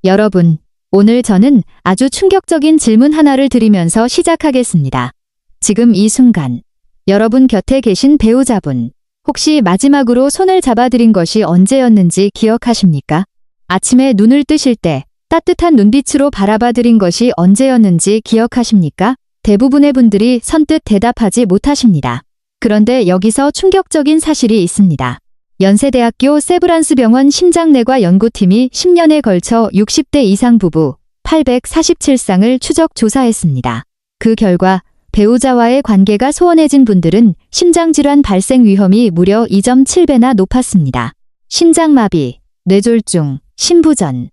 여러분, 오늘 저는 아주 충격적인 질문 하나를 드리면서 시작하겠습니다. 지금 이 순간, 여러분 곁에 계신 배우자분, 혹시 마지막으로 손을 잡아드린 것이 언제였는지 기억하십니까? 아침에 눈을 뜨실 때 따뜻한 눈빛으로 바라봐드린 것이 언제였는지 기억하십니까? 대부분의 분들이 선뜻 대답하지 못하십니다. 그런데 여기서 충격적인 사실이 있습니다. 연세대학교 세브란스 병원 심장내과 연구팀이 10년에 걸쳐 60대 이상 부부 847쌍을 추적 조사했습니다. 그 결과 배우자와의 관계가 소원해진 분들은 심장질환 발생 위험이 무려 2.7배나 높았습니다. 심장마비, 뇌졸중, 심부전.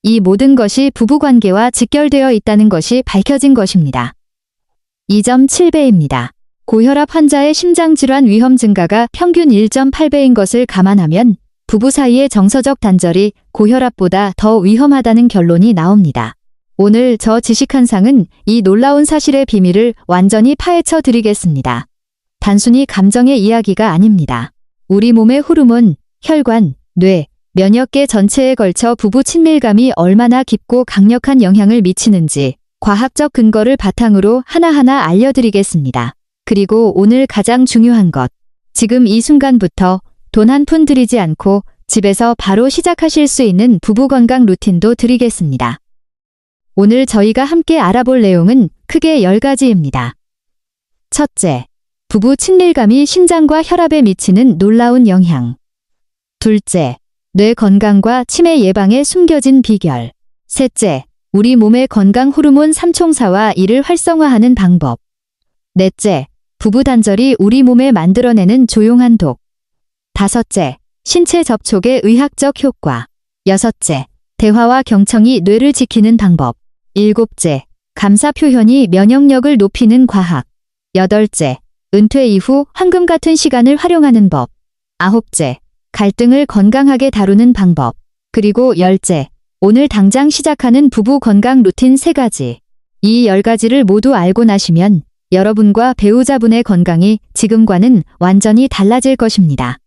이 모든 것이 부부관계와 직결되어 있다는 것이 밝혀진 것입니다. 2.7배입니다. 고혈압 환자의 심장질환 위험 증가가 평균 1.8배인 것을 감안하면 부부 사이의 정서적 단절이 고혈압보다 더 위험하다는 결론이 나옵니다. 오늘 저 지식한상은 이 놀라운 사실의 비밀을 완전히 파헤쳐 드리겠습니다. 단순히 감정의 이야기가 아닙니다. 우리 몸의 호르몬, 혈관, 뇌, 면역계 전체에 걸쳐 부부 친밀감이 얼마나 깊고 강력한 영향을 미치는지 과학적 근거를 바탕으로 하나하나 알려드리겠습니다. 그리고 오늘 가장 중요한 것, 지금 이 순간부터 돈 한 푼 들이지 않고 집에서 바로 시작하실 수 있는 부부 건강 루틴도 드리겠습니다. 오늘 저희가 함께 알아볼 내용은 크게 10가지입니다. 첫째, 부부 친밀감이 심장과 혈압에 미치는 놀라운 영향. 둘째, 뇌 건강과 치매 예방에 숨겨진 비결. 셋째, 우리 몸의 건강 호르몬 삼총사와 이를 활성화하는 방법. 넷째, 부부 단절이 우리 몸에 만들어내는 조용한 독. 다섯째, 신체 접촉의 의학적 효과. 여섯째, 대화와 경청이 뇌를 지키는 방법. 일곱째, 감사 표현이 면역력을 높이는 과학. 여덟째, 은퇴 이후 황금 같은 시간을 활용하는 법. 아홉째, 갈등을 건강하게 다루는 방법. 그리고 열째, 오늘 당장 시작하는 부부 건강 루틴 3가지. 이 10가지를 모두 알고 나시면 여러분과 배우자분의 건강이 지금과는 완전히 달라질 것입니다.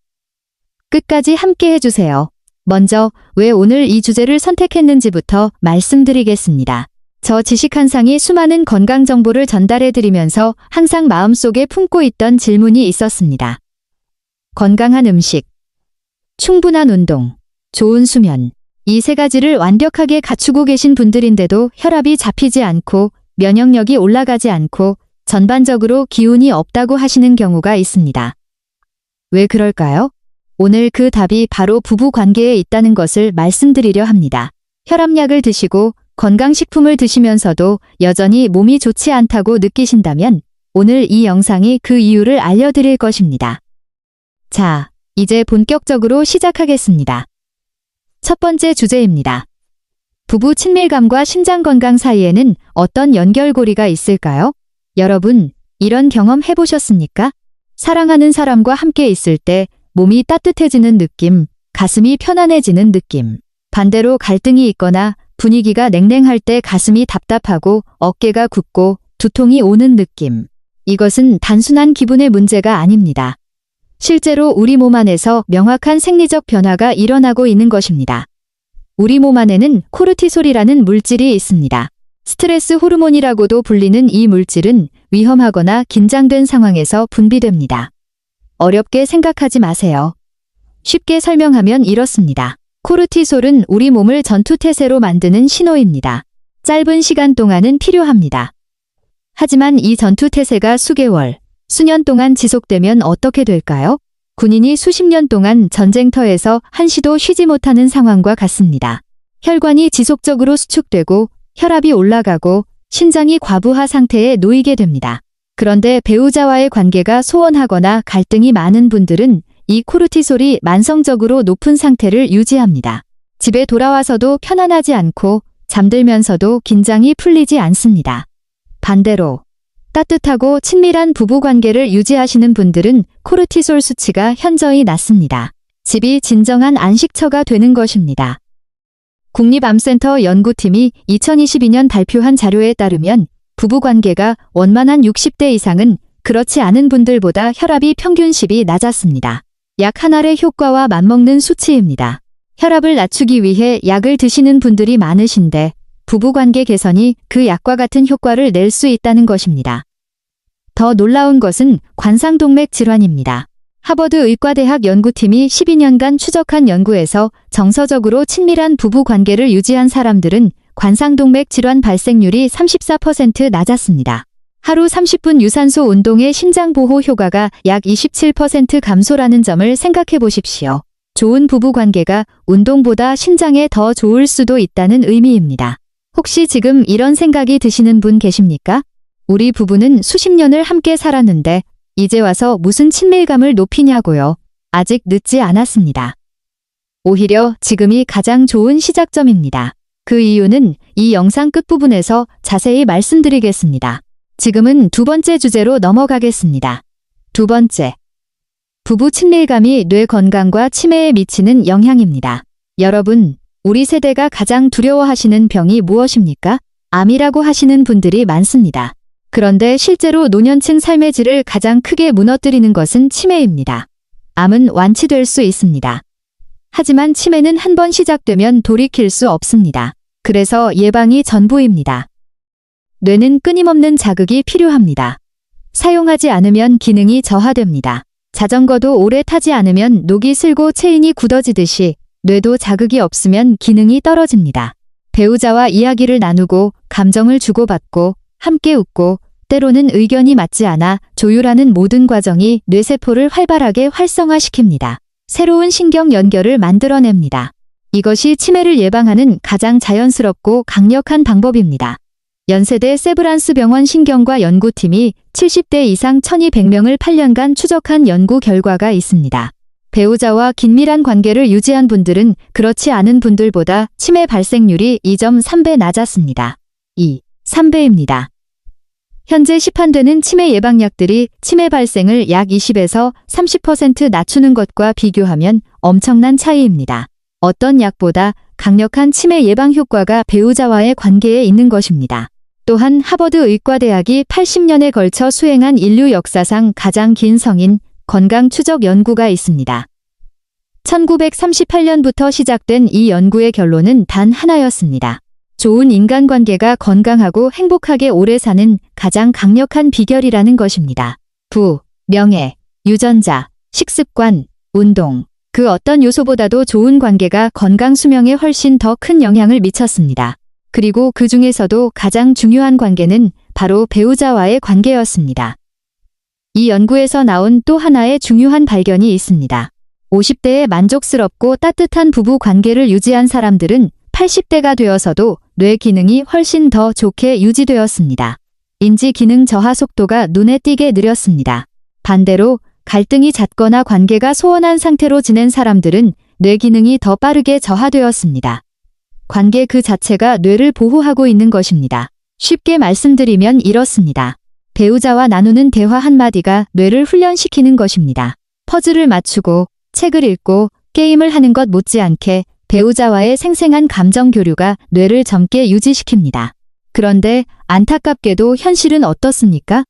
끝까지 함께 해주세요. 먼저 왜 오늘 이 주제를 선택했는지부터 말씀드리겠습니다. 저 지식한상이 수많은 건강 정보를 전달해드리면서 항상 마음속에 품고 있던 질문이 있었습니다. 건강한 음식, 충분한 운동, 좋은 수면. 이 3가지를 완벽하게 갖추고 계신 분들인데도 혈압이 잡히지 않고 면역력이 올라가지 않고 전반적으로 기운이 없다고 하시는 경우가 있습니다. 왜 그럴까요? 오늘 그 답이 바로 부부 관계에 있다는 것을 말씀드리려 합니다. 혈압약을 드시고 건강식품을 드시면서도 여전히 몸이 좋지 않다고 느끼신다면 오늘 이 영상이 그 이유를 알려드릴 것입니다. 자, 이제 본격적으로 시작하겠습니다. 첫 번째 주제입니다. 부부 친밀감과 심장 건강 사이에는 어떤 연결고리가 있을까요? 여러분, 이런 경험 해보셨습니까? 사랑하는 사람과 함께 있을 때 몸이 따뜻해지는 느낌, 가슴이 편안해지는 느낌. 반대로 갈등이 있거나 분위기가 냉랭할 때 가슴이 답답하고 어깨가 굽고 두통이 오는 느낌. 이것은 단순한 기분의 문제가 아닙니다. 실제로 우리 몸 안에서 명확한 생리적 변화가 일어나고 있는 것입니다. 우리 몸 안에는 코르티솔이라는 물질이 있습니다. 스트레스 호르몬이라고도 불리는 이 물질은 위험하거나 긴장된 상황에서 분비됩니다. 어렵게 생각하지 마세요. 쉽게 설명하면 이렇습니다. 코르티솔은 우리 몸을 전투태세로 만드는 신호입니다. 짧은 시간 동안은 필요합니다. 하지만 이 전투태세가 수개월, 수년 동안 지속되면 어떻게 될까요? 군인이 수십 년 동안 전쟁터에서 한시도 쉬지 못하는 상황과 같습니다. 혈관이 지속적으로 수축되고 혈압이 올라가고 심장이 과부하 상태에 놓이게 됩니다. 그런데 배우자와의 관계가 소원하거나 갈등이 많은 분들은 이 코르티솔이 만성적으로 높은 상태를 유지합니다. 집에 돌아와서도 편안하지 않고 잠들면서도 긴장이 풀리지 않습니다. 반대로 따뜻하고 친밀한 부부관계를 유지하시는 분들은 코르티솔 수치가 현저히 낮습니다. 집이 진정한 안식처가 되는 것입니다. 국립암센터 연구팀이 2022년 발표한 자료에 따르면 부부관계가 원만한 60대 이상은 그렇지 않은 분들보다 혈압이 평균 10이 낮았습니다. 약 한 알의 효과와 맞먹는 수치입니다. 혈압을 낮추기 위해 약을 드시는 분들이 많으신데 부부관계 개선이 그 약과 같은 효과를 낼 수 있다는 것입니다. 더 놀라운 것은 관상동맥 질환입니다. 하버드 의과대학 연구팀이 12년간 추적한 연구에서 정서적으로 친밀한 부부 관계를 유지한 사람들은 관상동맥 질환 발생률이 34% 낮았습니다. 하루 30분 유산소 운동의 심장 보호 효과가 약 27% 감소라는 점을 생각해 보십시오. 좋은 부부 관계가 운동보다 신장에 더 좋을 수도 있다는 의미입니다. 혹시 지금 이런 생각이 드시는 분 계십니까? 우리 부부는 수십 년을 함께 살았는데 이제 와서 무슨 친밀감을 높이냐고요. 아직 늦지 않았습니다. 오히려 지금이 가장 좋은 시작점입니다. 그 이유는 이 영상 끝부분에서 자세히 말씀드리겠습니다. 지금은 두 번째 주제로 넘어가겠습니다. 두 번째, 부부 친밀감이 뇌 건강과 치매에 미치는 영향입니다. 여러분, 우리 세대가 가장 두려워하시는 병이 무엇입니까? 암이라고 하시는 분들이 많습니다. 그런데 실제로 노년층 삶의 질을 가장 크게 무너뜨리는 것은 치매입니다. 암은 완치될 수 있습니다. 하지만 치매는 한 번 시작되면 돌이킬 수 없습니다. 그래서 예방이 전부입니다. 뇌는 끊임없는 자극이 필요합니다. 사용하지 않으면 기능이 저하됩니다. 자전거도 오래 타지 않으면 녹이 슬고 체인이 굳어지듯이 뇌도 자극이 없으면 기능이 떨어집니다. 배우자와 이야기를 나누고 감정을 주고받고 함께 웃고 때로는 의견이 맞지 않아 조율하는 모든 과정이 뇌세포를 활발하게 활성화시킵니다. 새로운 신경 연결을 만들어냅니다. 이것이 치매를 예방하는 가장 자연스럽고 강력한 방법입니다. 연세대 세브란스 병원 신경과 연구팀이 70대 이상 1200명을 8년간 추적한 연구 결과가 있습니다. 배우자와 긴밀한 관계를 유지한 분들은 그렇지 않은 분들보다 치매 발생률이 2.3배 낮았습니다. 3배입니다. 현재 시판되는 치매 예방약들이 치매 발생을 약 20에서 30% 낮추는 것과 비교하면 엄청난 차이입니다. 어떤 약보다 강력한 치매 예방 효과가 배우자와의 관계에 있는 것입니다. 또한 하버드 의과대학이 80년에 걸쳐 수행한 인류 역사상 가장 긴 성인 건강 추적 연구가 있습니다. 1938년부터 시작된 이 연구의 결론은 단 하나였습니다. 좋은 인간관계가 건강하고 행복하게 오래 사는 가장 강력한 비결이라는 것입니다. 부, 명예, 유전자, 식습관, 운동, 그 어떤 요소보다도 좋은 관계가 건강 수명에 훨씬 더 큰 영향을 미쳤습니다. 그리고 그 중에서도 가장 중요한 관계는 바로 배우자와의 관계였습니다. 이 연구에서 나온 또 하나의 중요한 발견이 있습니다. 50대에 만족스럽고 따뜻한 부부 관계를 유지한 사람들은 80대가 되어서도 뇌 기능이 훨씬 더 좋게 유지되었습니다. 인지 기능 저하 속도가 눈에 띄게 느렸습니다. 반대로 갈등이 잦거나 관계가 소원한 상태로 지낸 사람들은 뇌 기능이 더 빠르게 저하되었습니다. 관계 그 자체가 뇌를 보호하고 있는 것입니다. 쉽게 말씀드리면 이렇습니다. 배우자와 나누는 대화 한마디가 뇌를 훈련시키는 것입니다. 퍼즐을 맞추고 책을 읽고 게임을 하는 것 못지않게 배우자와의 생생한 감정 교류가 뇌를 젊게 유지시킵니다. 그런데 안타깝게도 현실은 어떻습니까?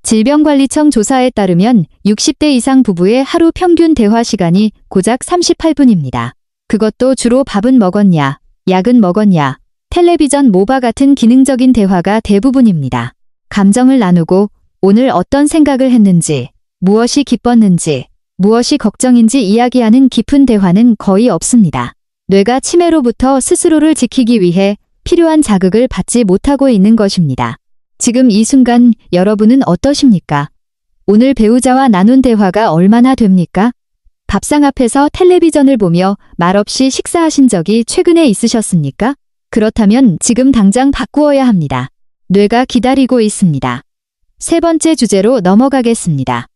질병관리청 조사에 따르면 60대 이상 부부의 하루 평균 대화 시간이 고작 38분입니다. 그것도 주로 밥은 먹었냐, 약은 먹었냐, 텔레비전 모바 같은 기능적인 대화가 대부분입니다. 감정을 나누고 오늘 어떤 생각을 했는지, 무엇이 기뻤는지, 무엇이 걱정인지 이야기하는 깊은 대화는 거의 없습니다. 뇌가 치매로부터 스스로를 지키기 위해 필요한 자극을 받지 못하고 있는 것입니다. 지금 이 순간 여러분은 어떠십니까? 오늘 배우자와 나눈 대화가 얼마나 됩니까? 밥상 앞에서 텔레비전을 보며 말없이 식사하신 적이 최근에 있으셨습니까? 그렇다면 지금 당장 바꾸어야 합니다. 뇌가 기다리고 있습니다. 세 번째 주제로 넘어가겠습니다.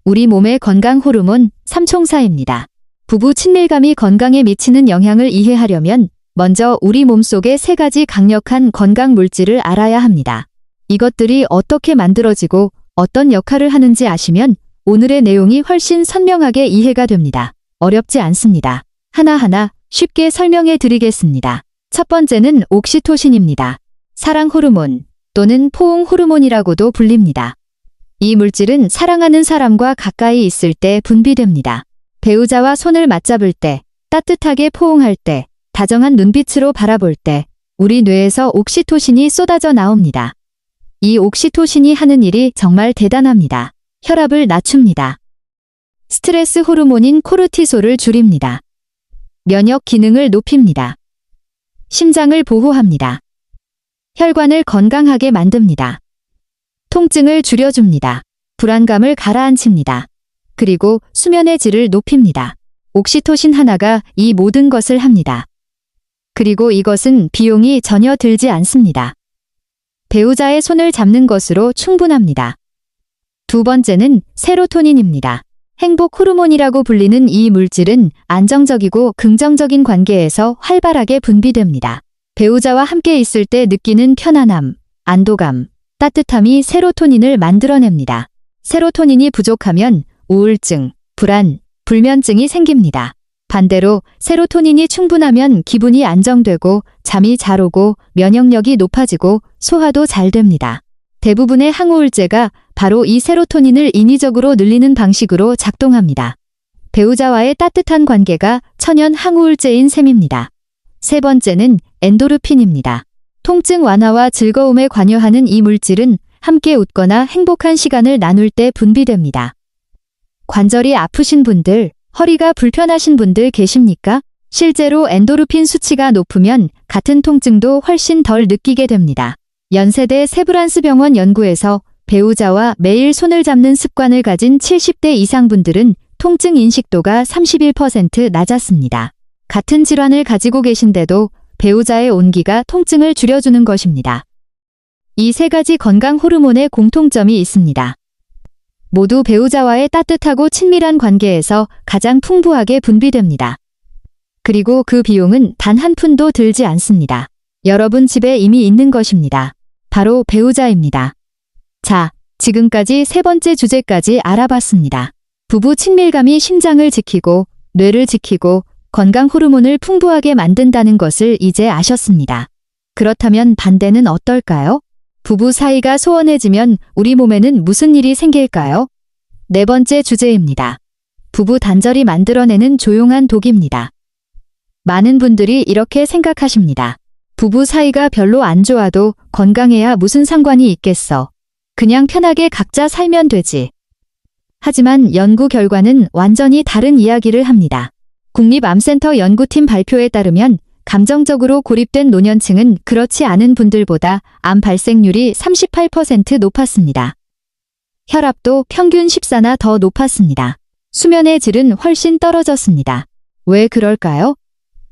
우리 몸의 건강 호르몬 삼총사입니다. 부부 친밀감이 건강에 미치는 영향을 이해하려면 먼저 우리 몸속의 세 가지 강력한 건강 물질을 알아야 합니다. 이것들이 어떻게 만들어지고 어떤 역할을 하는지 아시면 오늘의 내용이 훨씬 선명하게 이해가 됩니다. 어렵지 않습니다. 하나하나 쉽게 설명해 드리겠습니다. 첫 번째는 옥시토신입니다. 사랑 호르몬 또는 포옹 호르몬이라고도 불립니다. 이 물질은 사랑하는 사람과 가까이 있을 때 분비됩니다. 배우자와 손을 맞잡을 때, 따뜻하게 포옹할 때, 다정한 눈빛으로 바라볼 때, 우리 뇌에서 옥시토신이 쏟아져 나옵니다. 이 옥시토신이 하는 일이 정말 대단합니다. 혈압을 낮춥니다. 스트레스 호르몬인 코르티솔을 줄입니다. 면역 기능을 높입니다. 심장을 보호합니다. 혈관을 건강하게 만듭니다. 통증을 줄여줍니다. 불안감을 가라앉힙니다. 그리고 수면의 질을 높입니다. 옥시토신 하나가 이 모든 것을 합니다. 그리고 이것은 비용이 전혀 들지 않습니다. 배우자의 손을 잡는 것으로 충분합니다. 두 번째는 세로토닌입니다. 행복 호르몬이라고 불리는 이 물질은 안정적이고 긍정적인 관계에서 활발하게 분비됩니다. 배우자와 함께 있을 때 느끼는 편안함, 안도감, 따뜻함이 세로토닌을 만들어냅니다. 세로토닌이 부족하면 우울증, 불안, 불면증이 생깁니다. 반대로 세로토닌이 충분하면 기분이 안정되고 잠이 잘 오고 면역력이 높아지고 소화도 잘 됩니다. 대부분의 항우울제가 바로 이 세로토닌을 인위적으로 늘리는 방식으로 작동합니다. 배우자와의 따뜻한 관계가 천연 항우울제인 셈입니다. 세 번째는 엔도르핀입니다. 통증 완화와 즐거움에 관여하는 이 물질은 함께 웃거나 행복한 시간을 나눌 때 분비됩니다. 관절이 아프신 분들, 허리가 불편하신 분들 계십니까? 실제로 엔도르핀 수치가 높으면 같은 통증도 훨씬 덜 느끼게 됩니다. 연세대 세브란스 병원 연구에서 배우자와 매일 손을 잡는 습관을 가진 70대 이상 분들은 통증 인식도가 31% 낮았습니다. 같은 질환을 가지고 계신데도 배우자의 온기가 통증을 줄여주는 것입니다. 이 세 가지 건강 호르몬의 공통점이 있습니다. 모두 배우자와의 따뜻하고 친밀한 관계에서 가장 풍부하게 분비됩니다. 그리고 그 비용은 단 한 푼도 들지 않습니다. 여러분 집에 이미 있는 것입니다. 바로 배우자입니다. 자, 지금까지 세 번째 주제까지 알아봤습니다. 부부 친밀감이 심장을 지키고 뇌를 지키고 건강 호르몬을 풍부하게 만든다는 것을 이제 아셨습니다. 그렇다면 반대는 어떨까요? 부부 사이가 소원해지면 우리 몸에는 무슨 일이 생길까요? 네 번째 주제입니다. 부부 단절이 만들어내는 조용한 독입니다. 많은 분들이 이렇게 생각하십니다. 부부 사이가 별로 안 좋아도 건강해야 무슨 상관이 있겠어. 그냥 편하게 각자 살면 되지. 하지만 연구 결과는 완전히 다른 이야기를 합니다. 국립암센터 연구팀 발표에 따르면 감정적으로 고립된 노년층은 그렇지 않은 분들보다 암 발생률이 38% 높았습니다. 혈압도 평균 14나 더 높았습니다. 수면의 질은 훨씬 떨어졌습니다. 왜 그럴까요?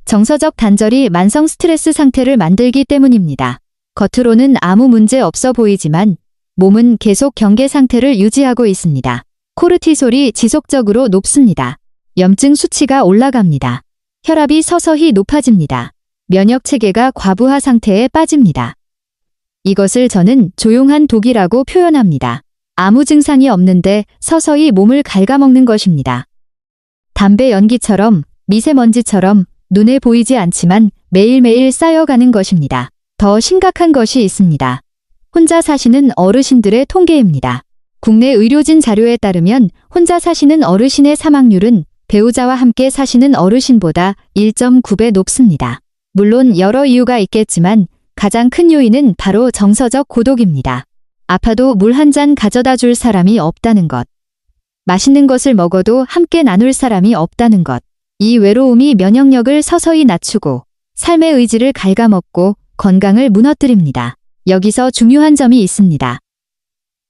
정서적 단절이 만성 스트레스 상태를 만들기 때문입니다. 겉으로는 아무 문제 없어 보이지만 몸은 계속 경계 상태를 유지하고 있습니다. 코르티솔이 지속적으로 높습니다. 염증 수치가 올라갑니다. 혈압이 서서히 높아집니다. 면역 체계가 과부하 상태에 빠집니다. 이것을 저는 조용한 독이라고 표현합니다. 아무 증상이 없는데 서서히 몸을 갉아먹는 것입니다. 담배 연기처럼, 미세먼지처럼 눈에 보이지 않지만 매일매일 쌓여가는 것입니다. 더 심각한 것이 있습니다. 혼자 사시는 어르신들의 통계입니다. 국내 의료진 자료에 따르면 혼자 사시는 어르신의 사망률은 배우자와 함께 사시는 어르신보다 1.9배 높습니다. 물론 여러 이유가 있겠지만 가장 큰 요인은 바로 정서적 고독입니다. 아파도 물 한 잔 가져다 줄 사람이 없다는 것. 맛있는 것을 먹어도 함께 나눌 사람이 없다는 것. 이 외로움이 면역력을 서서히 낮추고 삶의 의지를 갉아먹고 건강을 무너뜨립니다. 여기서 중요한 점이 있습니다.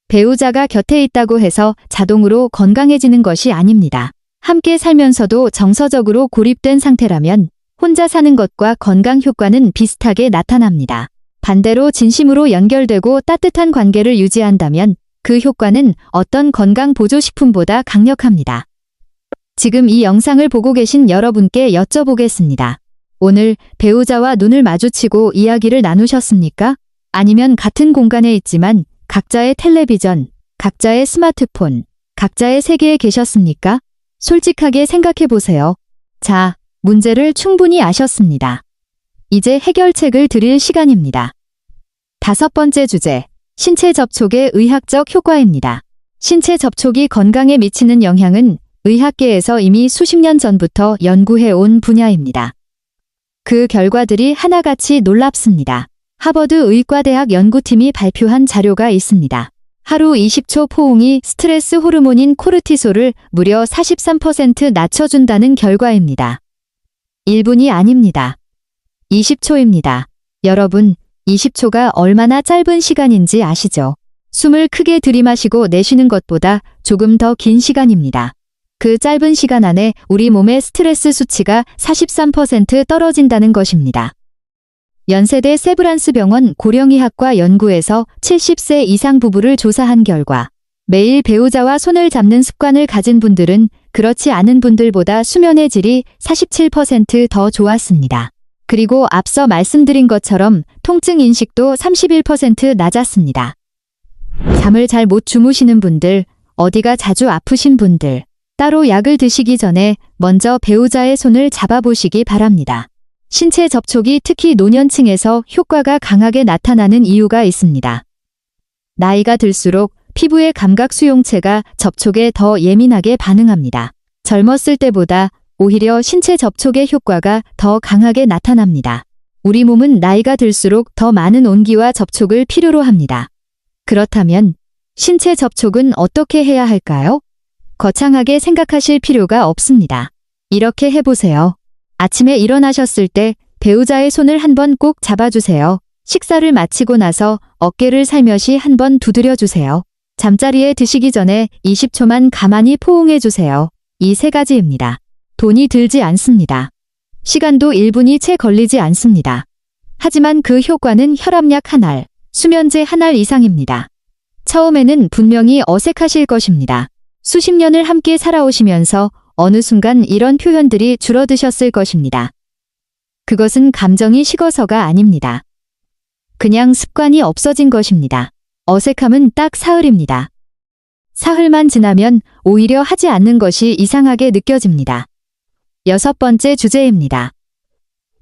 배우자가 곁에 있다고 해서 자동으로 건강해지는 것이 아닙니다. 함께 살면서도 정서적으로 고립된 상태라면 혼자 사는 것과 건강 효과는 비슷하게 나타납니다. 반대로 진심으로 연결되고 따뜻한 관계를 유지한다면 그 효과는 어떤 건강 보조식품보다 강력합니다. 지금 이 영상을 보고 계신 여러분께 여쭤보겠습니다. 오늘 배우자와 눈을 마주치고 이야기를 나누셨습니까? 아니면 같은 공간에 있지만 각자의 텔레비전, 각자의 스마트폰, 각자의 세계에 계셨습니까? 솔직하게 생각해 보세요. 자, 문제를 충분히 아셨습니다. 이제 해결책을 드릴 시간입니다. 다섯 번째 주제, 신체 접촉의 의학적 효과입니다. 신체 접촉이 건강에 미치는 영향은 의학계에서 이미 수십 년 전부터 연구해온 분야입니다. 그 결과들이 하나같이 놀랍습니다. 하버드 의과대학 연구팀이 발표한 자료가 있습니다. 하루 20초 포옹이 스트레스 호르몬인 코르티솔을 무려 43% 낮춰준다는 결과입니다. 1분이 아닙니다. 20초입니다. 여러분, 20초가 얼마나 짧은 시간인지 아시죠? 숨을 크게 들이마시고 내쉬는 것보다 조금 더 긴 시간입니다. 그 짧은 시간 안에 우리 몸의 스트레스 수치가 43% 떨어진다는 것입니다. 연세대 세브란스 병원 고령의학과 연구에서 70세 이상 부부를 조사한 결과 매일 배우자와 손을 잡는 습관을 가진 분들은 그렇지 않은 분들보다 수면의 질이 47% 더 좋았습니다. 그리고 앞서 말씀드린 것처럼 통증 인식도 31% 낮았습니다. 잠을 잘 못 주무시는 분들, 어디가 자주 아프신 분들, 따로 약을 드시기 전에 먼저 배우자의 손을 잡아보시기 바랍니다. 신체 접촉이 특히 노년층에서 효과가 강하게 나타나는 이유가 있습니다. 나이가 들수록 피부의 감각 수용체가 접촉에 더 예민하게 반응합니다. 젊었을 때보다 오히려 신체 접촉의 효과가 더 강하게 나타납니다. 우리 몸은 나이가 들수록 더 많은 온기와 접촉을 필요로 합니다. 그렇다면 신체 접촉은 어떻게 해야 할까요? 거창하게 생각하실 필요가 없습니다. 이렇게 해보세요. 아침에 일어나셨을 때 배우자의 손을 한번 꼭 잡아주세요. 식사를 마치고 나서 어깨를 살며시 한번 두드려주세요. 잠자리에 드시기 전에 20초만 가만히 포옹해주세요. 이 세 가지입니다. 돈이 들지 않습니다. 시간도 1분이 채 걸리지 않습니다. 하지만 그 효과는 혈압약 한 알, 수면제 한 알 이상입니다. 처음에는 분명히 어색하실 것입니다. 수십 년을 함께 살아오시면서 어느 순간 이런 표현들이 줄어드셨을 것입니다. 그것은 감정이 식어서가 아닙니다. 그냥 습관이 없어진 것입니다. 어색함은 딱 사흘입니다. 사흘만 지나면 오히려 하지 않는 것이 이상하게 느껴집니다. 6번째 주제입니다.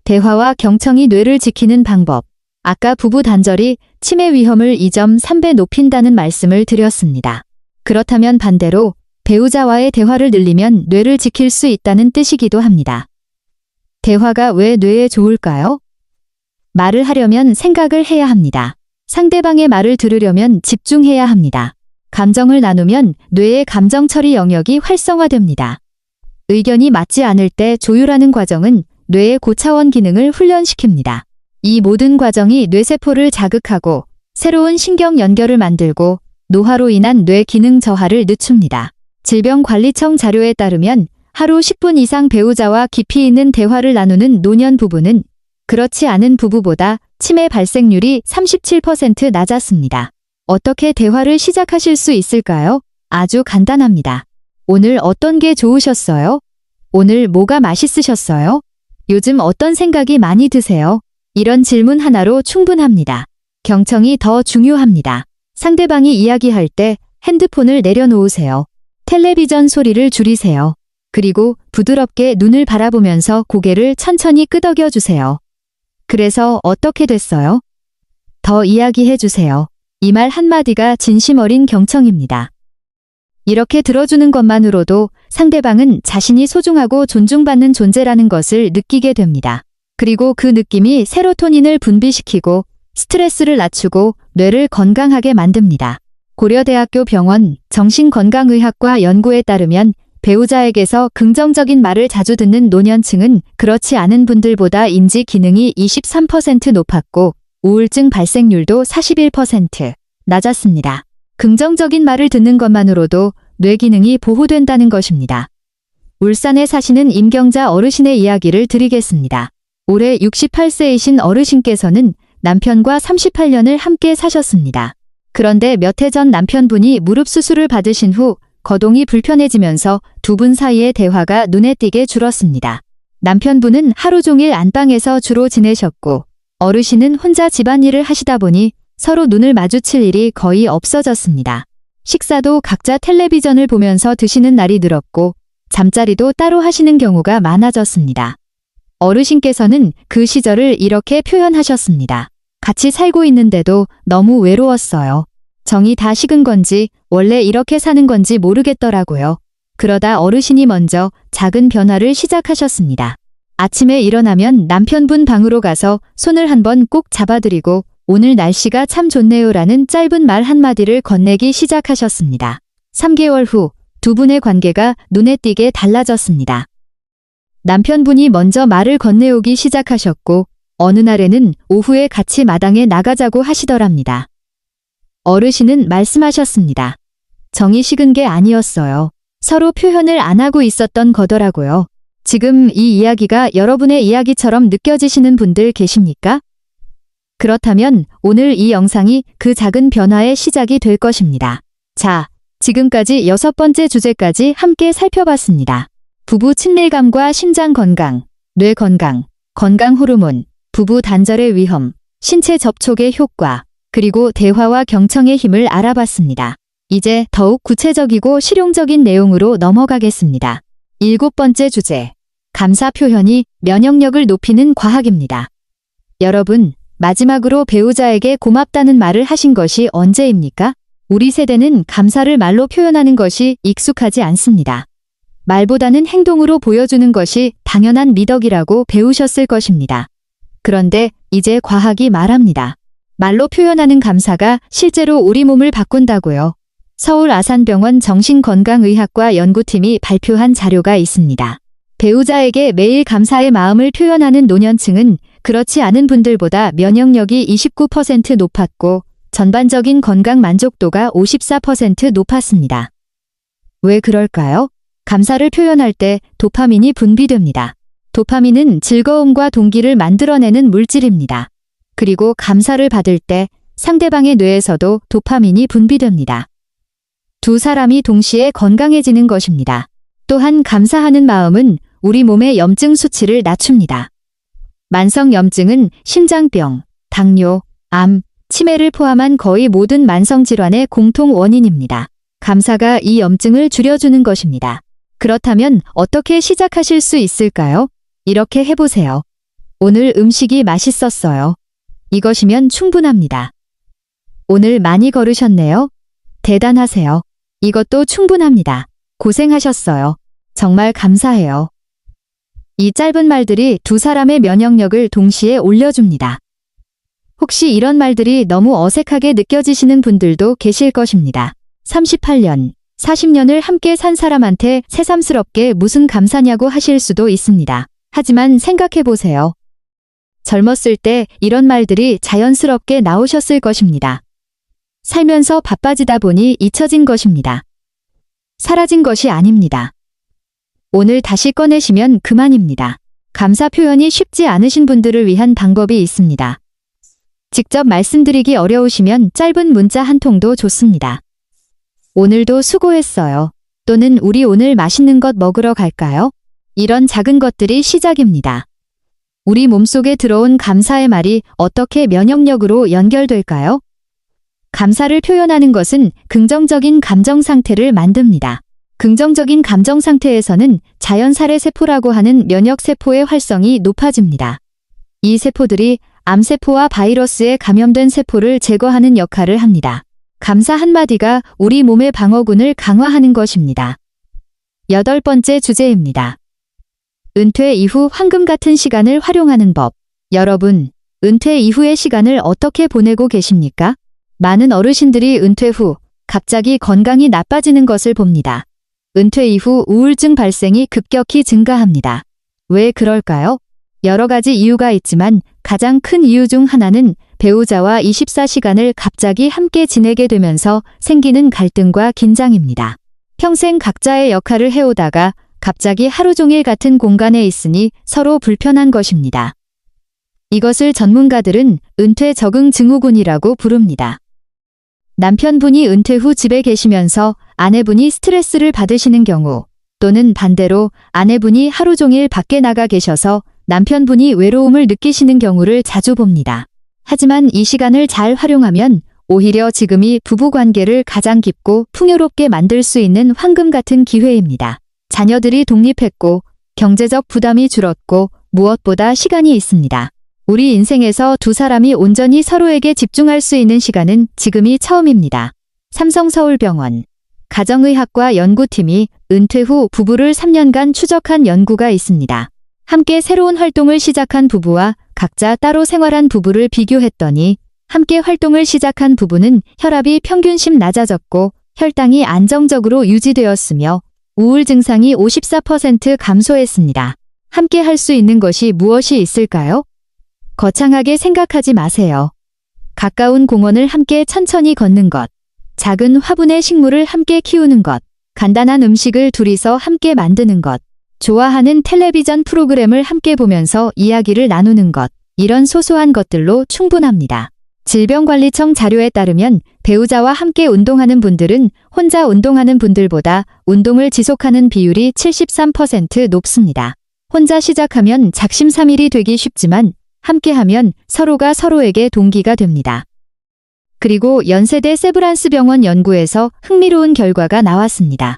대화와 경청이 뇌를 지키는 방법. 아까 부부 단절이 치매 위험을 2.3배 높인다는 말씀을 드렸습니다. 그렇다면 반대로 배우자와의 대화를 늘리면 뇌를 지킬 수 있다는 뜻이기도 합니다. 대화가 왜 뇌에 좋을까요? 말을 하려면 생각을 해야 합니다. 상대방의 말을 들으려면 집중해야 합니다. 감정을 나누면 뇌의 감정 처리 영역이 활성화됩니다. 의견이 맞지 않을 때 조율하는 과정은 뇌의 고차원 기능을 훈련시킵니다. 이 모든 과정이 뇌세포를 자극하고 새로운 신경 연결을 만들고 노화로 인한 뇌 기능 저하를 늦춥니다. 질병관리청 자료에 따르면 하루 10분 이상 배우자와 깊이 있는 대화를 나누는 노년 부부는 그렇지 않은 부부보다 치매 발생률이 37% 낮았습니다. 어떻게 대화를 시작하실 수 있을까요? 아주 간단합니다. 오늘 어떤 게 좋으셨어요? 오늘 뭐가 맛있으셨어요? 요즘 어떤 생각이 많이 드세요? 이런 질문 하나로 충분합니다. 경청이 더 중요합니다. 상대방이 이야기할 때 핸드폰을 내려놓으세요. 텔레비전 소리를 줄이세요. 그리고 부드럽게 눈을 바라보면서 고개를 천천히 끄덕여 주세요. 그래서 어떻게 됐어요? 더 이야기해 주세요. 이 말 한마디가 진심 어린 경청입니다. 이렇게 들어주는 것만으로도 상대방은 자신이 소중하고 존중받는 존재라는 것을 느끼게 됩니다. 그리고 그 느낌이 세로토닌을 분비시키고 스트레스를 낮추고 뇌를 건강하게 만듭니다. 고려대학교 병원 정신건강의학과 연구에 따르면 배우자에게서 긍정적인 말을 자주 듣는 노년층은 그렇지 않은 분들보다 인지 기능이 23% 높았고 우울증 발생률도 41% 낮았습니다. 긍정적인 말을 듣는 것만으로도 뇌 기능이 보호된다는 것입니다. 울산에 사시는 임경자 어르신의 이야기를 드리겠습니다. 올해 68세이신 어르신께서는 남편과 38년을 함께 사셨습니다. 그런데 몇 해 전 남편분이 무릎 수술을 받으신 후 거동이 불편해지면서 두 분 사이의 대화가 눈에 띄게 줄었습니다. 남편분은 하루 종일 안방에서 주로 지내셨고 어르신은 혼자 집안일을 하시다 보니 서로 눈을 마주칠 일이 거의 없어졌습니다. 식사도 각자 텔레비전을 보면서 드시는 날이 늘었고 잠자리도 따로 하시는 경우가 많아졌습니다. 어르신께서는 그 시절을 이렇게 표현하셨습니다. 같이 살고 있는데도 너무 외로웠어요. 정이 다 식은 건지 원래 이렇게 사는 건지 모르겠더라고요. 그러다 어르신이 먼저 작은 변화를 시작하셨습니다. 아침에 일어나면 남편분 방으로 가서 손을 한번 꼭 잡아드리고 오늘 날씨가 참 좋네요라는 짧은 말 한마디를 건네기 시작하셨습니다. 3개월 후 두 분의 관계가 눈에 띄게 달라졌습니다. 남편분이 먼저 말을 건네오기 시작하셨고 어느 날에는 오후에 같이 마당에 나가자고 하시더랍니다. 어르신은 말씀하셨습니다. 정이 식은 게 아니었어요. 서로 표현을 안 하고 있었던 거더라고요. 지금 이 이야기가 여러분의 이야기처럼 느껴지시는 분들 계십니까? 그렇다면 오늘 이 영상이 그 작은 변화의 시작이 될 것입니다. 자, 지금까지 6번째 주제까지 함께 살펴봤습니다. 부부 친밀감과 심장 건강, 뇌 건강, 건강 호르몬, 부부 단절의 위험, 신체 접촉의 효과, 그리고 대화와 경청의 힘을 알아봤습니다. 이제 더욱 구체적이고 실용적인 내용으로 넘어가겠습니다. 7번째 주제, 감사 표현이 면역력을 높이는 과학입니다. 여러분, 마지막으로 배우자에게 고맙다는 말을 하신 것이 언제입니까? 우리 세대는 감사를 말로 표현하는 것이 익숙하지 않습니다. 말보다는 행동으로 보여주는 것이 당연한 미덕이라고 배우셨을 것입니다. 그런데 이제 과학이 말합니다. 말로 표현하는 감사가 실제로 우리 몸을 바꾼다고요. 서울 아산병원 정신건강의학과 연구팀이 발표한 자료가 있습니다. 배우자에게 매일 감사의 마음을 표현하는 노년층은 그렇지 않은 분들보다 면역력이 29% 높았고 전반적인 건강 만족도가 54% 높았습니다. 왜 그럴까요? 감사를 표현할 때 도파민이 분비됩니다. 도파민은 즐거움과 동기를 만들어내는 물질입니다. 그리고 감사를 받을 때 상대방의 뇌에서도 도파민이 분비됩니다. 두 사람이 동시에 건강해지는 것입니다. 또한 감사하는 마음은 우리 몸의 염증 수치를 낮춥니다. 만성 염증은 심장병, 당뇨, 암, 치매를 포함한 거의 모든 만성 질환의 공통 원인입니다. 감사가 이 염증을 줄여주는 것입니다. 그렇다면 어떻게 시작하실 수 있을까요? 이렇게 해보세요. 오늘 음식이 맛있었어요. 이것이면 충분합니다. 오늘 많이 걸으셨네요. 대단하세요. 이것도 충분합니다. 고생하셨어요. 정말 감사해요. 이 짧은 말들이 두 사람의 면역력을 동시에 올려줍니다. 혹시 이런 말들이 너무 어색하게 느껴지시는 분들도 계실 것입니다. 38년, 40년을 함께 산 사람한테 새삼스럽게 무슨 감사냐고 하실 수도 있습니다. 하지만 생각해보세요. 젊었을 때 이런 말들이 자연스럽게 나오셨을 것입니다. 살면서 바빠지다 보니 잊혀진 것입니다. 사라진 것이 아닙니다. 오늘 다시 꺼내시면 그만입니다. 감사 표현이 쉽지 않으신 분들을 위한 방법이 있습니다. 직접 말씀드리기 어려우시면 짧은 문자 한 통도 좋습니다. 오늘도 수고했어요. 또는 우리 오늘 맛있는 것 먹으러 갈까요? 이런 작은 것들이 시작입니다. 우리 몸속에 들어온 감사의 말이 어떻게 면역력으로 연결될까요? 감사를 표현하는 것은 긍정적인 감정 상태를 만듭니다. 긍정적인 감정 상태에서는 자연살해 세포라고 하는 면역세포의 활성이 높아집니다. 이 세포들이 암세포와 바이러스에 감염된 세포를 제거하는 역할을 합니다. 감사 한마디가 우리 몸의 방어군을 강화하는 것입니다. 8번째 주제입니다. 은퇴 이후 황금 같은 시간을 활용하는 법. 여러분, 은퇴 이후의 시간을 어떻게 보내고 계십니까? 많은 어르신들이 은퇴 후 갑자기 건강이 나빠지는 것을 봅니다. 은퇴 이후 우울증 발생이 급격히 증가합니다. 왜 그럴까요? 여러 가지 이유가 있지만 가장 큰 이유 중 하나는 배우자와 24시간을 갑자기 함께 지내게 되면서 생기는 갈등과 긴장입니다. 평생 각자의 역할을 해오다가 갑자기 하루 종일 같은 공간에 있으니 서로 불편한 것입니다. 이것을 전문가들은 은퇴 적응 증후군이라고 부릅니다. 남편분이 은퇴 후 집에 계시면서 아내분이 스트레스를 받으시는 경우, 또는 반대로 아내분이 하루 종일 밖에 나가 계셔서 남편분이 외로움을 느끼시는 경우를 자주 봅니다. 하지만 이 시간을 잘 활용하면 오히려 지금이 부부관계를 가장 깊고 풍요롭게 만들 수 있는 황금 같은 기회입니다. 자녀들이 독립했고 경제적 부담이 줄었고 무엇보다 시간이 있습니다. 우리 인생에서 두 사람이 온전히 서로에게 집중할 수 있는 시간은 지금이 처음입니다. 삼성서울병원 가정의학과 연구팀이 은퇴 후 부부를 3년간 추적한 연구가 있습니다. 함께 새로운 활동을 시작한 부부와 각자 따로 생활한 부부를 비교했더니 함께 활동을 시작한 부부는 혈압이 평균10 낮아졌고 혈당이 안정적으로 유지되었으며 우울 증상이 54% 감소했습니다. 함께 할 수 있는 것이 무엇이 있을까요? 거창하게 생각하지 마세요. 가까운 공원을 함께 천천히 걷는 것, 작은 화분의 식물을 함께 키우는 것, 간단한 음식을 둘이서 함께 만드는 것, 좋아하는 텔레비전 프로그램을 함께 보면서 이야기를 나누는 것, 이런 소소한 것들로 충분합니다. 질병관리청 자료에 따르면 배우자와 함께 운동하는 분들은 혼자 운동하는 분들보다 운동을 지속하는 비율이 73% 높습니다. 혼자 시작하면 작심삼일이 되기 쉽지만 함께하면 서로가 서로에게 동기가 됩니다. 그리고 연세대 세브란스 병원 연구에서 흥미로운 결과가 나왔습니다.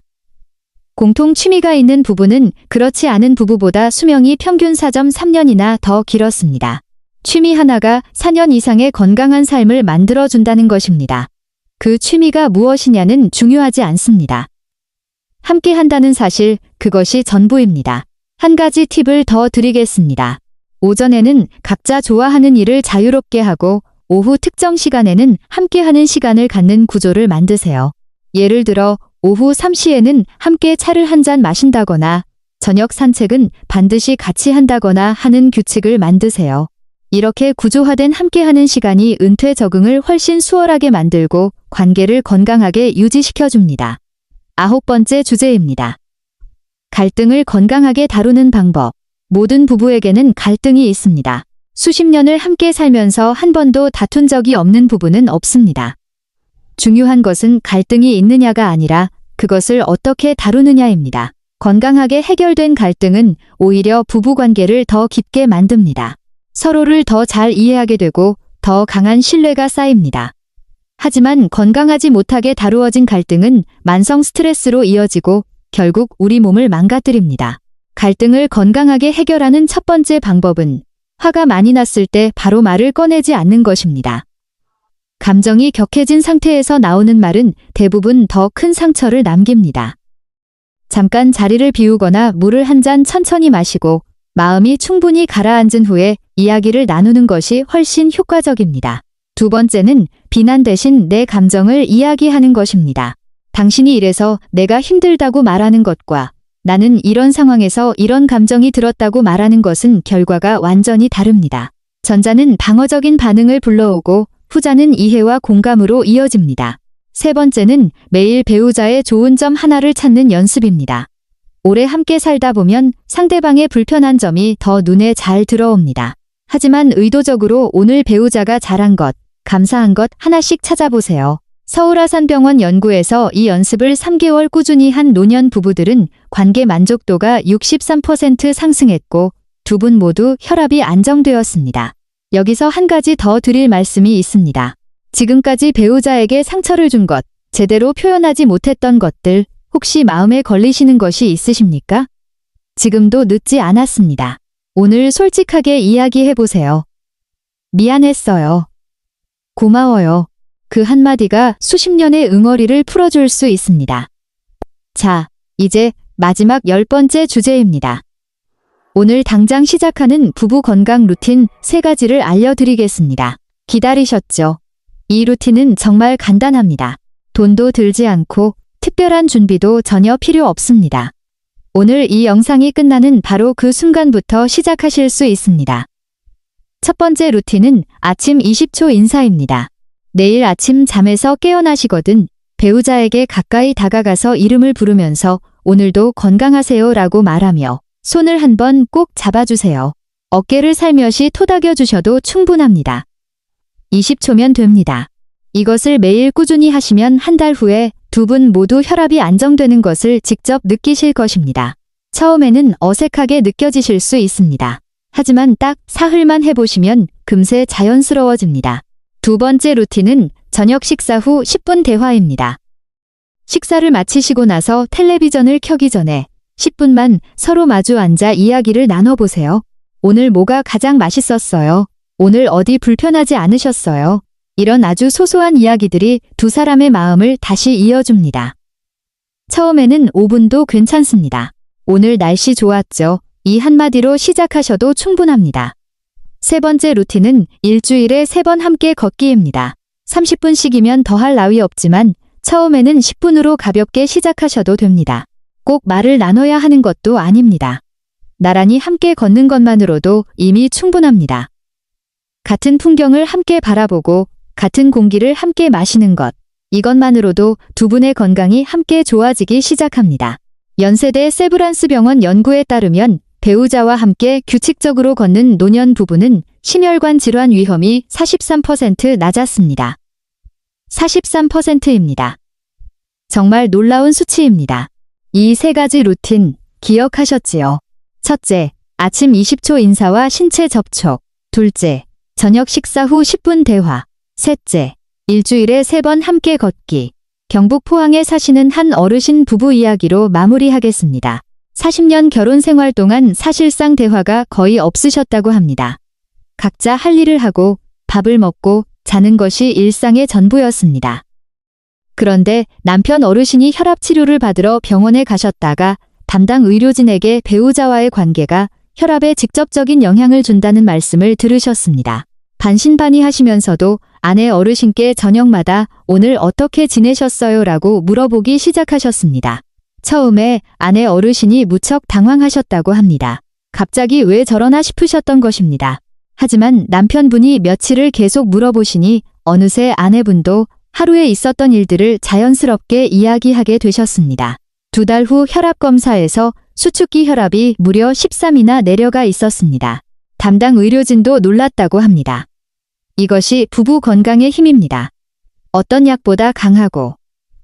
공통 취미가 있는 부부는 그렇지 않은 부부보다 수명이 평균 4.3년이나 더 길었습니다. 취미 하나가 4년 이상의 건강한 삶을 만들어준다는 것입니다. 그 취미가 무엇이냐는 중요하지 않습니다. 함께 한다는 사실, 그것이 전부입니다. 한 가지 팁을 더 드리겠습니다. 오전에는 각자 좋아하는 일을 자유롭게 하고 오후 특정 시간에는 함께하는 시간을 갖는 구조를 만드세요. 예를 들어 오후 3시에는 함께 차를 한 잔 마신다거나 저녁 산책은 반드시 같이 한다거나 하는 규칙을 만드세요. 이렇게 구조화된 함께하는 시간이 은퇴 적응을 훨씬 수월하게 만들고 관계를 건강하게 유지시켜줍니다. 9번째 주제입니다. 갈등을 건강하게 다루는 방법. 모든 부부에게는 갈등이 있습니다. 수십 년을 함께 살면서 한 번도 다툰 적이 없는 부부는 없습니다. 중요한 것은 갈등이 있느냐가 아니라 그것을 어떻게 다루느냐입니다. 건강하게 해결된 갈등은 오히려 부부관계를 더 깊게 만듭니다. 서로를 더 잘 이해하게 되고 더 강한 신뢰가 쌓입니다. 하지만 건강하지 못하게 다루어진 갈등은 만성 스트레스로 이어지고 결국 우리 몸을 망가뜨립니다. 갈등을 건강하게 해결하는 첫 번째 방법은 화가 많이 났을 때 바로 말을 꺼내지 않는 것입니다. 감정이 격해진 상태에서 나오는 말은 대부분 더 큰 상처를 남깁니다. 잠깐 자리를 비우거나 물을 한 잔 천천히 마시고 마음이 충분히 가라앉은 후에 이야기를 나누는 것이 훨씬 효과적입니다. 두 번째는 비난 대신 내 감정을 이야기하는 것입니다. 당신이 이래서 내가 힘들다고 말하는 것과 나는 이런 상황에서 이런 감정이 들었다고 말하는 것은 결과가 완전히 다릅니다. 전자는 방어적인 반응을 불러오고 후자는 이해와 공감으로 이어집니다. 세 번째는 매일 배우자의 좋은 점 하나를 찾는 연습입니다. 오래 함께 살다 보면 상대방의 불편한 점이 더 눈에 잘 들어옵니다. 하지만 의도적으로 오늘 배우자가 잘한 것, 감사한 것 하나씩 찾아보세요. 서울아산병원 연구에서 이 연습을 3개월 꾸준히 한 노년 부부들은 관계 만족도가 63% 상승했고 두 분 모두 혈압이 안정되었습니다. 여기서 한 가지 더 드릴 말씀이 있습니다. 지금까지 배우자에게 상처를 준 것, 제대로 표현하지 못했던 것들, 혹시 마음에 걸리시는 것이 있으십니까? 지금도 늦지 않았습니다. 오늘 솔직하게 이야기해보세요. 미안했어요. 고마워요. 그 한마디가 수십 년의 응어리를 풀어줄 수 있습니다. 자, 이제 마지막 10번째 주제입니다. 오늘 당장 시작하는 부부 건강 루틴 3가지를 알려드리겠습니다. 기다리셨죠? 이 루틴은 정말 간단합니다. 돈도 들지 않고 특별한 준비도 전혀 필요 없습니다. 오늘 이 영상이 끝나는 바로 그 순간부터 시작하실 수 있습니다. 첫 번째 루틴은 아침 20초 인사입니다. 내일 아침 잠에서 깨어나시거든 배우자에게 가까이 다가가서 이름을 부르면서 오늘도 건강하세요 라고 말하며 손을 한번 꼭 잡아주세요. 어깨를 살며시 토닥여 주셔도 충분합니다. 20초면 됩니다. 이것을 매일 꾸준히 하시면 한 달 후에 두 분 모두 혈압이 안정되는 것을 직접 느끼실 것입니다. 처음에는 어색하게 느껴지실 수 있습니다. 하지만 딱 사흘만 해보시면 금세 자연스러워집니다. 두 번째 루틴은 저녁 식사 후 10분 대화입니다. 식사를 마치시고 나서 텔레비전을 켜기 전에 10분만 서로 마주 앉아 이야기를 나눠보세요. 오늘 뭐가 가장 맛있었어요? 오늘 어디 불편하지 않으셨어요? 이런 아주 소소한 이야기들이 두 사람의 마음을 다시 이어줍니다. 처음에는 5분도 괜찮습니다. 오늘 날씨 좋았죠? 이 한마디로 시작하셔도 충분합니다. 세 번째 루틴은 일주일에 3번 함께 걷기입니다. 30분씩이면 더할 나위 없지만 처음에는 10분으로 가볍게 시작하셔도 됩니다. 꼭 말을 나눠야 하는 것도 아닙니다. 나란히 함께 걷는 것만으로도 이미 충분합니다. 같은 풍경을 함께 바라보고 같은 공기를 함께 마시는 것, 이것만으로도 두 분의 건강이 함께 좋아지기 시작합니다. 연세대 세브란스 병원 연구에 따르면 배우자와 함께 규칙적으로 걷는 노년 부부는 심혈관 질환 위험이 43% 낮았습니다. 43%입니다. 정말 놀라운 수치입니다. 이 3가지 루틴 기억하셨지요? 첫째, 아침 20초 인사와 신체 접촉. 둘째, 저녁 식사 후 10분 대화. 셋째, 일주일에 3번 함께 걷기. 경북 포항에 사시는 한 어르신 부부 이야기로 마무리하겠습니다. 40년 결혼 생활 동안 사실상 대화가 거의 없으셨다고 합니다. 각자 할 일을 하고 밥을 먹고 자는 것이 일상의 전부였습니다. 그런데 남편 어르신이 혈압 치료를 받으러 병원에 가셨다가 담당 의료진에게 배우자와의 관계가 혈압에 직접적인 영향을 준다는 말씀을 들으셨습니다. 반신반의하시면서도 아내 어르신께 저녁마다 오늘 어떻게 지내셨어요? 라고 물어보기 시작하셨습니다. 처음에 아내 어르신이 무척 당황하셨다고 합니다. 갑자기 왜 저러나 싶으셨던 것입니다. 하지만 남편분이 며칠을 계속 물어보시니 어느새 아내분도 하루에 있었던 일들을 자연스럽게 이야기하게 되셨습니다. 2달 후 혈압 검사에서 수축기 혈압이 무려 13이나 내려가 있었습니다. 담당 의료진도 놀랐다고 합니다. 이것이 부부 건강의 힘입니다. 어떤 약보다 강하고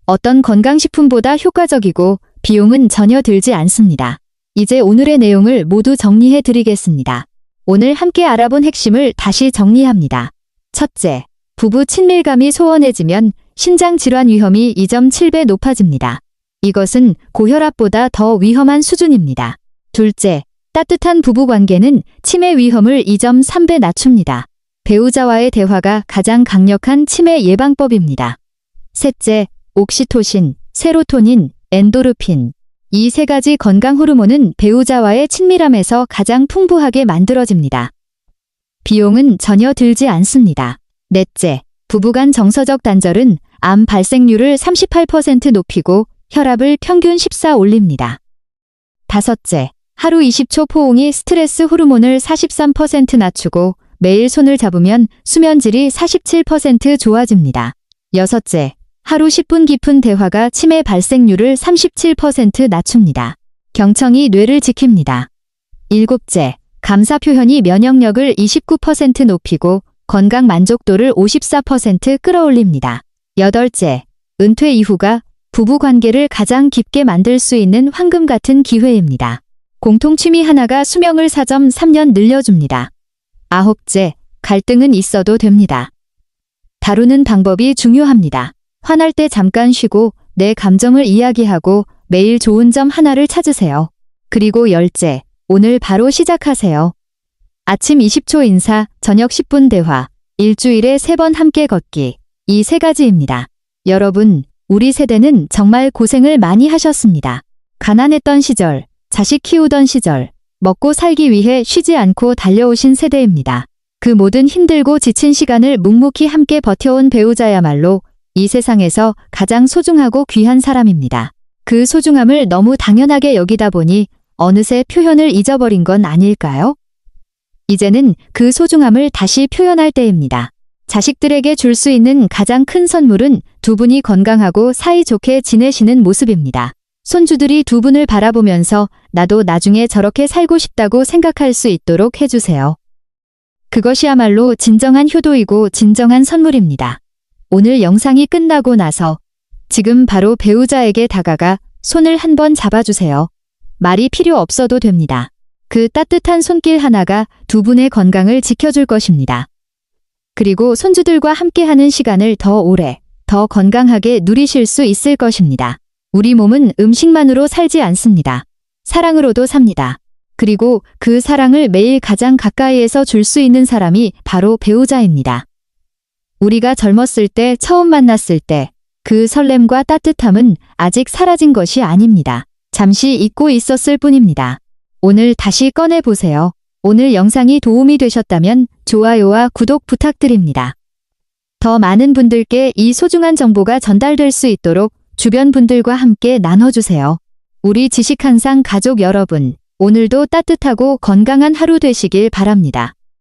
어떤 건강식품보다 효과적이고 비용은 전혀 들지 않습니다. 이제 오늘의 내용을 모두 정리해 드리겠습니다. 오늘 함께 알아본 핵심을 다시 정리합니다. 첫째, 부부 친밀감이 소원해지면 신장질환 위험이 2.7배 높아집니다. 이것은 고혈압보다 더 위험한 수준입니다. 둘째, 따뜻한 부부관계는 치매 위험을 2.3배 낮춥니다. 배우자와의 대화가 가장 강력한 치매 예방법입니다. 셋째, 옥시토신, 세로토닌, 엔도르핀. 이 3가지 건강 호르몬은 배우자와의 친밀함에서 가장 풍부하게 만들어집니다. 비용은 전혀 들지 않습니다. 넷째, 부부간 정서적 단절은 암 발생률을 38% 높이고 혈압을 평균 14 올립니다. 다섯째, 하루 20초 포옹이 스트레스 호르몬을 43% 낮추고 매일 손을 잡으면 수면질이 47% 좋아집니다. 여섯째, 하루 10분 깊은 대화가 치매 발생률을 37% 낮춥니다. 경청이 뇌를 지킵니다. 일곱째, 감사 표현이 면역력을 29% 높이고 건강 만족도를 54% 끌어올립니다. 여덟째, 은퇴 이후가 부부 관계를 가장 깊게 만들 수 있는 황금 같은 기회입니다. 공통 취미 하나가 수명을 4.3년 늘려줍니다. 아홉째, 갈등은 있어도 됩니다. 다루는 방법이 중요합니다. 화날 때 잠깐 쉬고 내 감정을 이야기하고 매일 좋은 점 하나를 찾으세요. 그리고 10째, 오늘 바로 시작하세요. 아침 20초 인사, 저녁 10분 대화, 일주일에 3번 함께 걷기. 이 3가지입니다. 여러분, 우리 세대는 정말 고생을 많이 하셨습니다. 가난했던 시절, 자식 키우던 시절, 먹고 살기 위해 쉬지 않고 달려오신 세대입니다. 그 모든 힘들고 지친 시간을 묵묵히 함께 버텨온 배우자야말로 이 세상에서 가장 소중하고 귀한 사람입니다. 그 소중함을 너무 당연하게 여기다 보니 어느새 표현을 잊어버린 건 아닐까요? 이제는 그 소중함을 다시 표현할 때입니다. 자식들에게 줄 수 있는 가장 큰 선물은 두 분이 건강하고 사이좋게 지내시는 모습입니다. 손주들이 두 분을 바라보면서 나도 나중에 저렇게 살고 싶다고 생각할 수 있도록 해주세요. 그것이야말로 진정한 효도이고 진정한 선물입니다. 오늘 영상이 끝나고 나서 지금 바로 배우자에게 다가가 손을 한번 잡아주세요. 말이 필요 없어도 됩니다. 그 따뜻한 손길 하나가 두 분의 건강을 지켜줄 것입니다. 그리고 손주들과 함께하는 시간을 더 오래, 더 건강하게 누리실 수 있을 것입니다. 우리 몸은 음식만으로 살지 않습니다. 사랑으로도 삽니다. 그리고 그 사랑을 매일 가장 가까이에서 줄 수 있는 사람이 바로 배우자입니다. 우리가 젊었을 때, 처음 만났을 때, 그 설렘과 따뜻함은 아직 사라진 것이 아닙니다. 잠시 잊고 있었을 뿐입니다. 오늘 다시 꺼내보세요. 오늘 영상이 도움이 되셨다면 좋아요와 구독 부탁드립니다. 더 많은 분들께 이 소중한 정보가 전달될 수 있도록 주변 분들과 함께 나눠주세요. 우리 지식한상 가족 여러분, 오늘도 따뜻하고 건강한 하루 되시길 바랍니다.